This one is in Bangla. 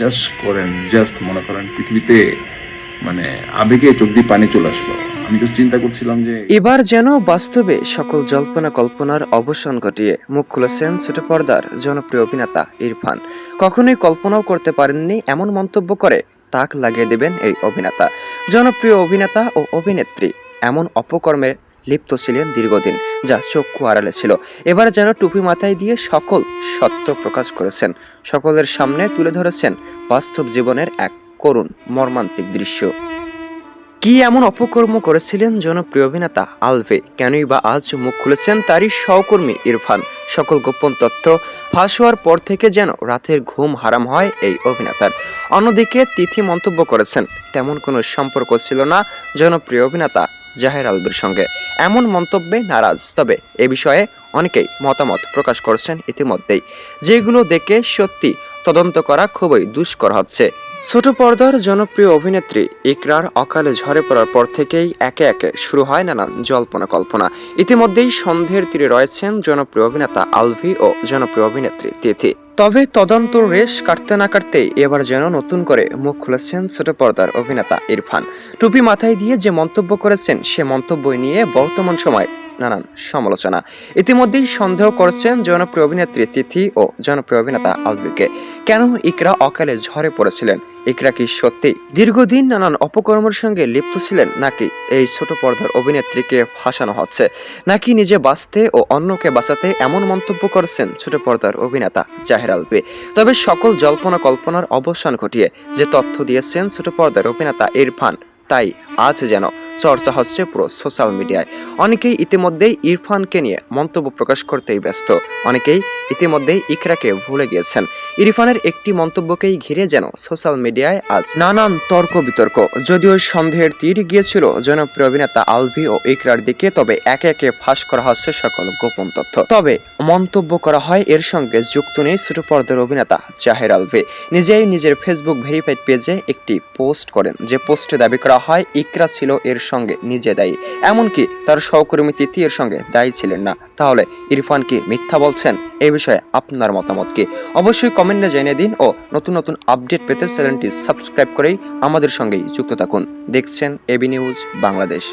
বিশ্বাস করেন, জাস্ট মনে করেন পৃথিবীতে মানে আবেগে চোখ দিয়ে পানি চলে আসলো। আমি জাস্ট চিন্তা করছিলাম যে এবার যেন বাস্তবে সকল জল্পনা কল্পনার অবসান ঘটিয়ে মুখ খুলেছেন ছোট পর্দার জনপ্রিয় অভিনেতা ইরফান। কখনোই কল্পনাও করতে পারেননি এমন মন্তব্য করে তাক লাগিয়ে দেবেন এই অভিনেতা। জনপ্রিয় অভিনেতা ও অভিনেত্রী এমন অপকর্মে লিপ্ত ছিলেন দীর্ঘদিন, যা চক্ষু আড়ালে ছিল। এবার যেন টুপি মাথায় দিয়ে সকল সত্য প্রকাশ করেছেন, সকলের সামনে তুলে ধরেছেন বাস্তব জীবনের এক করুণ মর্মান্তিক দৃশ্য। কি এমন অপকর্ম করেছিলেন জনপ্রিয় অভিনেতা আলভে, কেনই বা আজ মুখ খুলেছেন তারই সহকর্মী ইরফান? সকল গোপন তথ্য ফাঁস হওয়ার পর থেকে যেন রাতের ঘুম হারাম হয় এই অভিনেতার। অন্যদিকে তিথি মন্তব্য করেছেন তেমন কোনো সম্পর্ক ছিল না জনপ্রিয় অভিনেতা জাহের আলভের সঙ্গে। এমন মন্তব্যে নারাজ, তবে এ বিষয়ে অনেকেই মতামত প্রকাশ করছেন ইতিমধ্যেই, যেগুলো দেখে সত্যি তদন্ত করা খুবই দুষ্কর হচ্ছে। ছোট পর্দার জনপ্রিয় অভিনেত্রী ইকরার অকালে ঝরে পড়ার পর থেকেই একে একে শুরু হয় নানান জল্পনা কল্পনা। ইতিমধ্যেই সন্দেহের তীরে রয়েছেন জনপ্রিয় অভিনেতা আলভি ও জনপ্রিয় অভিনেত্রী তিথি। তবে তদন্ত রেশ কাটতে না কাটতেই এবার যেন নতুন করে মুখ খুলেছেন ছোট পর্দার অভিনেতা ইরফান। টুপি মাথায় দিয়ে যে মন্তব্য করেছেন সে মন্তব্য নিয়ে বর্তমান সময় নানান সমালোচনা। ইতিমধ্যেই সন্দেহ করছেন জনপ্রিয় অভিনেত্রী তিথি ও জনপ্রিয় অভিনেতা আলভিকে। কেন ইকরা অকালে ঝরে পড়েছিলেন? ইকরা কি সত্যি দীর্ঘদিন নানান অপকর্মের সঙ্গে লিপ্ত ছিলেন, নাকি এই ছোট পর্দার অভিনেত্রীকে ফাঁসানো হচ্ছে, নাকি নিজে বাঁচতে ও অন্যকে বাঁচাতে এমন মন্তব্য করেছেন ছোট পর্দার অভিনেতা জাহের আলভি? তবে সকল জল্পনা কল্পনার অবসান ঘটিয়ে যে তথ্য দিয়েছেন ছোট পর্দার অভিনেতা ইরফান, তাই আজ যেন চর্চা হচ্ছে পুরো সোশ্যাল মিডিয়ায়। অনেকেই ইতিমধ্যেই ইরফানকে নিয়ে মন্তব্য প্রকাশ করতেই ব্যস্ত, অনেকেই ইতিমধ্যেই ইকরাকে ভুলে গিয়েছেন। ইরফানের একটি মন্তব্যকেই ঘিরে যেন সোশ্যাল মিডিয়ায় আজ নানান তর্ক বিতর্ক। যদিও সন্দেহের তীর গিয়েছিল জনপ্রিয় অভিনেতা আলভি ও ইকরার দিকে, তবে একে একে ফাঁস করা হচ্ছে সকল গোপন তথ্য। তবে মন্তব্য করা হয় এর সঙ্গে যুক্ত নেই ছোট পর্দার অভিনেতা জাহের আলভি। নিজেই নিজের ফেসবুক ভেরিফাইড পেজে একটি পোস্ট করেন, যে পোস্টে দাবি করা হয় ইকরা ছিল এর সঙ্গে নিজে দায়ী, এমনকি তার সহকর্মী তিথি এর সঙ্গে দায়ী ছিলেন না। তাহলে ইরফান কি মিথ্যা বলছেন? এই বিষয়ে আপনার মতামত কি? অবশ্যই কমেন্টে জানিয়ে দিন ও নতুন নতুন আপডেট পেতে চ্যানেলটি সাবস্ক্রাইব করেই আমাদের সঙ্গেই যুক্ত থাকুন। দেখছেন এবি নিউজ বাংলাদেশ।